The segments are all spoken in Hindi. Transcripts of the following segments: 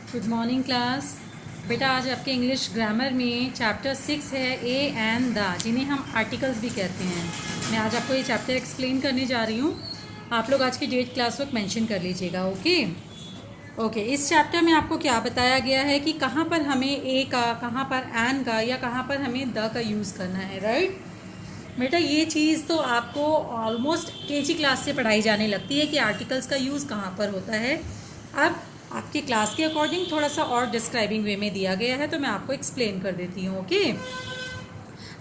Good morning class. बेटा आज आपके इंग्लिश ग्रामर में चैप्टर 6 है ए एंड द, जिन्हें हम आर्टिकल्स भी कहते हैं। मैं आज आपको ये चैप्टर एक्सप्लेन करने जा रही हूँ। आप लोग आज की डेट क्लास वर्क मेंशन कर लीजिएगा। ओके, इस चैप्टर में आपको क्या बताया गया है कि कहाँ पर हमें ए का, कहाँ पर एन का या कहाँ पर हमें द का यूज़ करना है, राइट। बेटा ये चीज़ तो आपको ऑलमोस्ट केजी क्लास से पढ़ाई जाने लगती है कि आर्टिकल्स का यूज़ कहाँ पर होता है। अब आपकी क्लास के अकॉर्डिंग थोड़ा सा और डिस्क्राइबिंग वे में दिया गया है, तो मैं आपको एक्सप्लेन कर देती हूँ। Okay,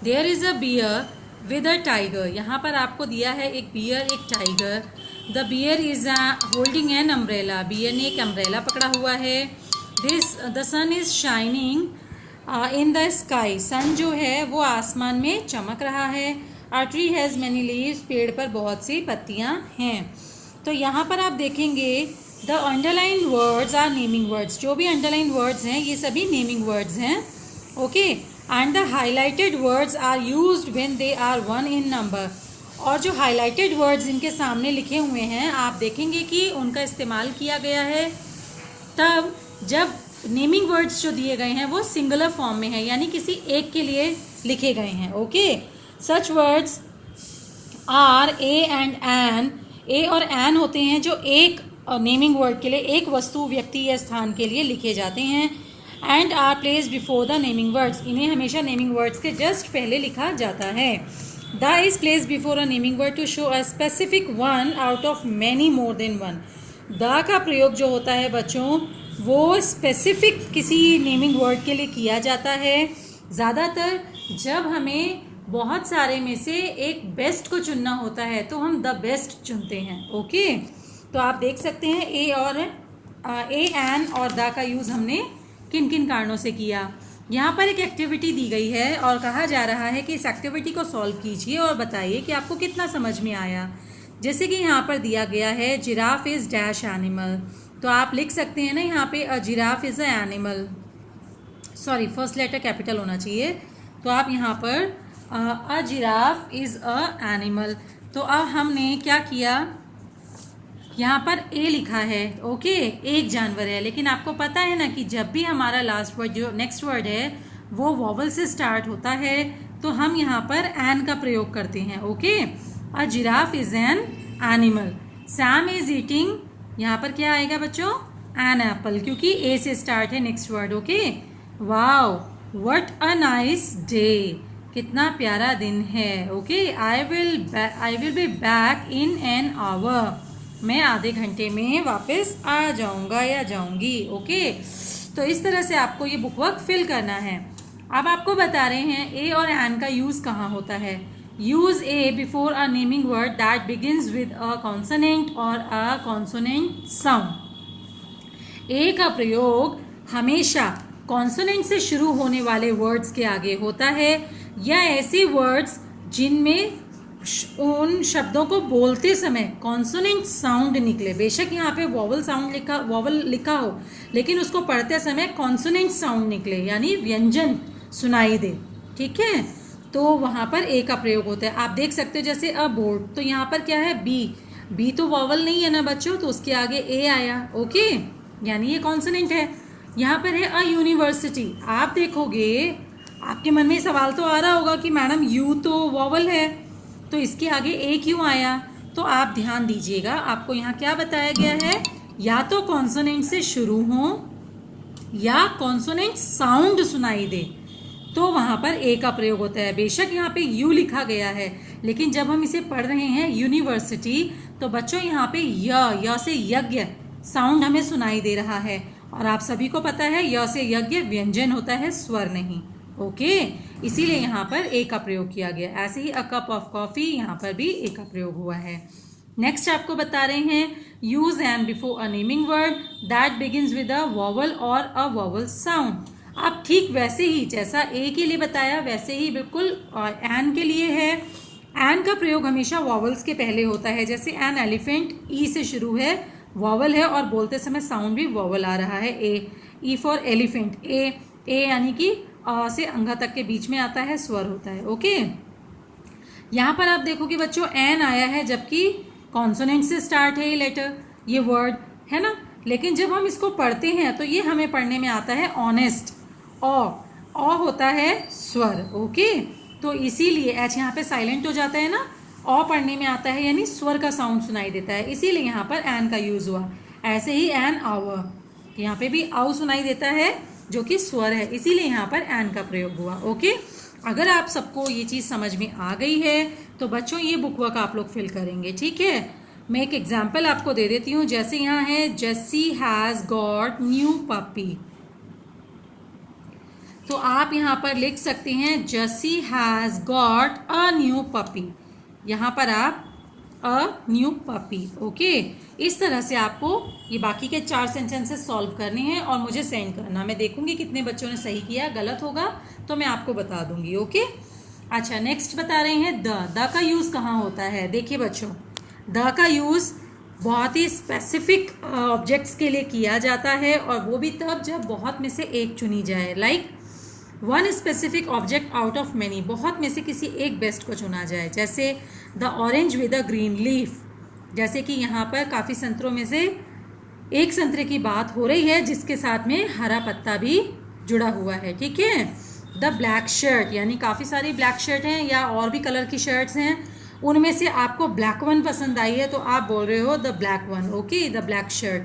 there is a bear with a tiger. यहाँ पर आपको दिया है एक बियर, एक tiger. The bear is holding an umbrella. Bear ने एक अम्ब्रेला पकड़ा हुआ है। The sun is shining in the sky. Sun जो है वो आसमान में चमक रहा है। Our tree has many leaves. पेड़ पर बहुत सी पत्तियाँ हैं। तो यहाँ पर आप देखेंगे the underline words are naming words. जो भी अंडरलाइन वर्ड्स हैं ये सभी नेमिंग वर्ड्स हैं। Okay, and the highlighted words are used when they are one in number. और जो हाईलाइटेड वर्ड्स इनके सामने लिखे हुए हैं आप देखेंगे कि उनका इस्तेमाल किया गया है तब जब नेमिंग वर्ड्स जो दिए गए हैं वो सिंगुलर फॉर्म में है, यानी किसी एक के लिए लिखे गए हैं। Okay, such words are a and an. A और एन होते हैं जो एक नेमिंग वर्ड के लिए, एक वस्तु, व्यक्ति या स्थान के लिए लिखे जाते हैं। And are place before the naming words. इन्हें हमेशा नेमिंग वर्ड्स के जस्ट पहले लिखा जाता है। The is place before a naming word to show a specific one out of many more than one. The का प्रयोग जो होता है बच्चों वो स्पेसिफिक किसी नेमिंग वर्ड के लिए किया जाता है। ज़्यादातर जब हमें बहुत सारे में से एक बेस्ट को चुनना होता है तो हम द बेस्ट चुनते हैं। ओके, तो आप देख सकते हैं ए एन और द का यूज़ हमने किन किन कारणों से किया। यहाँ पर एक एक्टिविटी दी गई है और कहा जा रहा है कि इस एक्टिविटी को सॉल्व कीजिए और बताइए कि आपको कितना समझ में आया। जैसे कि यहाँ पर दिया गया है जिराफ इज़ डैश एनिमल, तो आप लिख सकते हैं ना यहाँ पे a giraffe is a animal. Sorry, first letter capital होना चाहिए। तो आप यहाँ पर a giraffe is a animal. तो अब हमने क्या किया, यहाँ पर ए लिखा है। ओके, एक जानवर है, लेकिन आपको पता है ना कि जब भी हमारा लास्ट वर्ड जो नेक्स्ट वर्ड है वो वॉवल से स्टार्ट होता है तो हम यहाँ पर एन का प्रयोग करते हैं। Okay, a giraffe is an animal. Sam is eating, यहाँ पर क्या आएगा बच्चों, एन एप्पल, क्योंकि ए से स्टार्ट है next word. Okay, wow what a nice day, कितना प्यारा दिन है। Okay, I will be back in an hour, मैं आधे घंटे में वापस आ जाऊंगा या जाऊंगी। ओके, तो इस तरह से आपको ये बुक वर्क फिल करना है। अब आपको बता रहे हैं ए और एन का यूज़ कहाँ होता है। Use A before a naming word that begins with a consonant और अ कॉन्सोनेंट साउंड। ए का प्रयोग हमेशा कॉन्सोनेंट से शुरू होने वाले वर्ड्स के आगे होता है या ऐसे वर्ड्स जिनमें उन शब्दों को बोलते समय कॉन्सोनेंट साउंड निकले। बेशक यहाँ पे वॉवल लिखा हो लेकिन उसको पढ़ते समय कॉन्सोनेंट साउंड निकले, यानी व्यंजन सुनाई दे। ठीक है, तो वहाँ पर ए का प्रयोग होता है। आप देख सकते हो जैसे अ बोर्ड, तो यहाँ पर क्या है बी तो वॉवल नहीं है ना बच्चों, तो उसके आगे ए आया। ओके, यानी ये कॉन्सोनेंट है। यहाँ पर है अ यूनिवर्सिटी। आप देखोगे आपके मन में सवाल तो आ रहा होगा कि मैडम यू तो वॉवल है तो इसके आगे ए क्यों आया। तो आप ध्यान दीजिएगा, आपको यहाँ क्या बताया गया है, या तो कॉन्सोनेंट से शुरू हो या कॉन्सोनेंट साउंड सुनाई दे तो वहाँ पर ए का प्रयोग होता है। बेशक यहाँ पे यू लिखा गया है लेकिन जब हम इसे पढ़ रहे हैं यूनिवर्सिटी तो बच्चों यहाँ पे य से यज्ञ साउंड हमें सुनाई दे रहा है और आप सभी को पता है य से यज्ञ व्यंजन होता है, स्वर नहीं। ओके, इसीलिए यहाँ पर ए का प्रयोग किया गया। ऐसे ही अ कप ऑफ कॉफी, यहाँ पर भी ए का प्रयोग हुआ है। नेक्स्ट आपको बता रहे हैं use an before a naming word that begins with a vowel और अ वॉवल साउंड। अब ठीक वैसे ही जैसा ए के लिए बताया वैसे ही बिल्कुल एन के लिए है। एन का प्रयोग हमेशा वॉवल्स के पहले होता है। जैसे एन एलिफेंट, ई से शुरू है, वॉवल है और बोलते समय साउंड भी वॉवल आ रहा है। ई फॉर एलिफेंट, ए यानी कि अ से अंगा तक के बीच में आता है, स्वर होता है। ओके, यहाँ पर आप देखो कि बच्चों एन आया है जबकि कॉन्सोनेंट से स्टार्ट है ये लेटर, ये वर्ड है ना, लेकिन जब हम इसको पढ़ते हैं तो ये हमें पढ़ने में आता है ऑनेस्ट। ऑ होता है स्वर, ओके। तो इसीलिए एच यहाँ पे साइलेंट हो जाता है ना, ऑ पढ़ने में आता है यानी स्वर का साउंड सुनाई देता है, इसीलिए यहाँ पर एन का यूज हुआ। ऐसे ही एन आवर, यहाँ पे भी आउ सुनाई देता है जो कि स्वर है, इसीलिए यहाँ पर एन का प्रयोग हुआ, ओके। अगर आप सबको ये चीज़ समझ में आ गई है तो बच्चों ये बुक वर्क आप लोग फिल करेंगे, ठीक है। मैं एक एग्जाम्पल आपको दे देती हूँ, जैसे यहाँ है Jessie has got new puppy, तो आप यहाँ पर लिख सकते हैं Jessie has got a new puppy, यहाँ पर आप अ न्यू पपी, ओके। इस तरह से आपको ये बाकी के 4 सेंटेंसेस सॉल्व करने हैं और मुझे सेंड करना। मैं देखूंगी कितने बच्चों ने सही किया, गलत होगा तो मैं आपको बता दूंगी, ओके। अच्छा, नेक्स्ट बता रहे हैं द का यूज़ कहाँ होता है। देखिए बच्चों, द का यूज़ बहुत ही स्पेसिफिक ऑब्जेक्ट्स के लिए किया जाता है, और वो भी तब जब बहुत में से एक चुनी जाए, like one specific object out of many, बहुत में से किसी एक बेस्ट को चुना जाए। जैसे the orange with a green leaf, जैसे कि यहाँ पर काफ़ी संतरों में से एक संतरे की बात हो रही है जिसके साथ में हरा पत्ता भी जुड़ा हुआ है, ठीक है। द ब्लैक शर्ट, यानी काफ़ी सारी ब्लैक शर्ट हैं या और भी कलर की शर्ट्स हैं, उनमें से आपको ब्लैक वन पसंद आई है तो आप बोल रहे हो the black one, okay, the black shirt.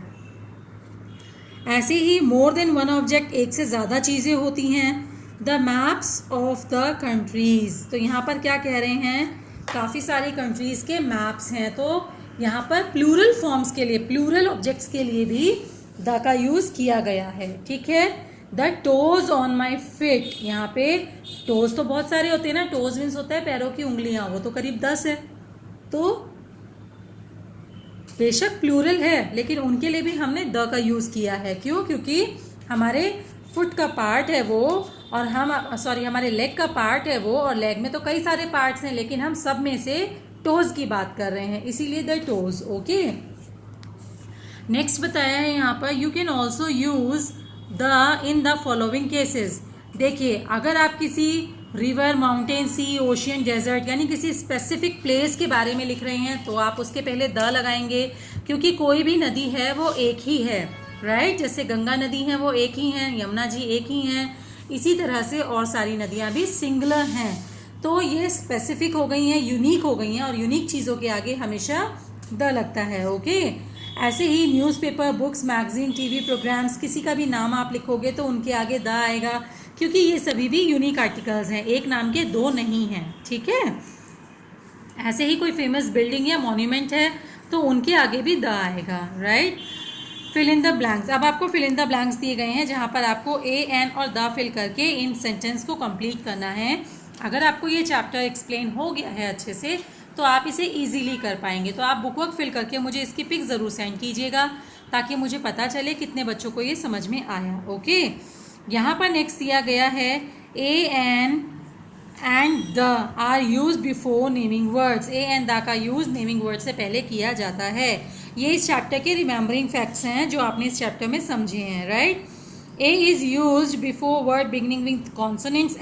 ऐसे ही मोर देन वन ऑब्जेक्ट, एक से ज़्यादा चीज़ें होती हैं। The maps of the countries, तो यहाँ पर क्या कह रहे हैं, काफ़ी सारी कंट्रीज़ के मैप्स हैं, तो यहाँ पर प्लूरल फॉर्म्स के लिए, प्लूरल ऑब्जेक्ट्स के लिए भी द का यूज़ किया गया है, ठीक है। The toes on my fit, यहाँ पे टोज तो बहुत सारे होते हैं ना, टोज मीन्स होता है पैरों की उंगलियाँ, वो तो करीब 10 है, तो बेशक प्लूरल है लेकिन उनके लिए भी हमने द का यूज़ किया है। क्यों? क्योंकि हमारे फुट का पार्ट है वो, और हमारे लेग का पार्ट है वो, और लेग में तो कई सारे पार्ट्स हैं लेकिन हम सब में से टोज की बात कर रहे हैं, इसीलिए द टोज, ओके। नेक्स्ट बताया है यहाँ पर, you can also use the in the following cases. देखिए, अगर आप किसी रिवर, माउंटेन, सी, ओशियन, डेजर्ट यानी किसी स्पेसिफिक प्लेस के बारे में लिख रहे हैं तो आप उसके पहले द लगाएंगे, क्योंकि कोई भी नदी है वो एक ही है, राइट। जैसे गंगा नदी है वो एक ही हैं, यमुना जी एक ही हैं, इसी तरह से और सारी नदियाँ भी सिंगुलर हैं, तो ये स्पेसिफिक हो गई हैं, यूनिक हो गई हैं, और यूनिक चीज़ों के आगे हमेशा द लगता है, ओके। ऐसे ही newspaper, books, magazine, TV programmes, किसी का भी नाम आप लिखोगे तो उनके आगे द आएगा, क्योंकि ये सभी भी यूनिक आर्टिकल्स हैं, एक नाम के दो नहीं हैं, ठीक है। ऐसे ही कोई फेमस बिल्डिंग या मॉन्यूमेंट है तो उनके आगे भी द आएगा, right. Fill in the blanks, अब आपको फिल इन द ब्लैंक्स दिए गए हैं जहाँ पर आपको ए, एन और द फिल करके इन सेंटेंस को कंप्लीट करना है। अगर आपको ये चैप्टर एक्सप्लेन हो गया है अच्छे से तो आप इसे इजीली कर पाएंगे। तो आप बुक वर्क फिल करके मुझे इसकी पिक ज़रूर सेंड कीजिएगा ताकि मुझे पता चले कितने बच्चों को ये समझ में आया, ओके। यहाँ पर नेक्स्ट दिया गया है, a, an and the are use before naming words. A and the का यूज़ नेमिंग वर्ड से पहले किया जाता है। ये इस चैप्टर के रिमेंबरिंग फैक्ट्स हैं जो आपने इस चैप्टर में समझे हैं, right. A is use before word beginning with consonants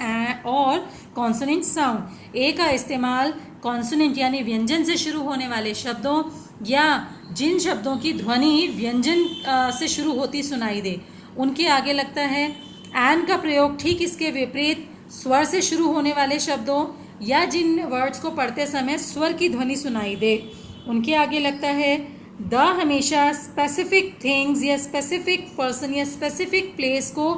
और कॉन्सोनेंट साउंड। ए का इस्तेमाल कॉन्सोनेंट यानी व्यंजन से शुरू होने वाले शब्दों या जिन शब्दों की ध्वनि व्यंजन से शुरू होती सुनाई दे उनके आगे लगता है। एन का प्रयोग ठीक इसके विपरीत स्वर से शुरू होने वाले शब्दों या जिन वर्ड्स को पढ़ते समय स्वर की ध्वनि सुनाई दे उनके आगे लगता है। द हमेशा स्पेसिफिक थिंग्स या स्पेसिफिक पर्सन या स्पेसिफिक प्लेस को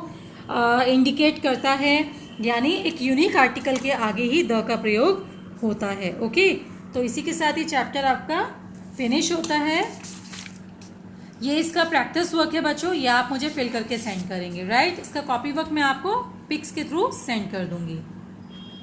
इंडिकेट करता है, यानी एक यूनिक आर्टिकल के आगे ही द का प्रयोग होता है, ओके। तो इसी के साथ ही चैप्टर आपका फिनिश होता है। ये इसका प्रैक्टिस वर्क है बच्चों, ये आप मुझे फिल करके सेंड करेंगे, राइट। इसका कॉपी वर्क मैं आपको पिक्स के थ्रू सेंड कर दूंगी।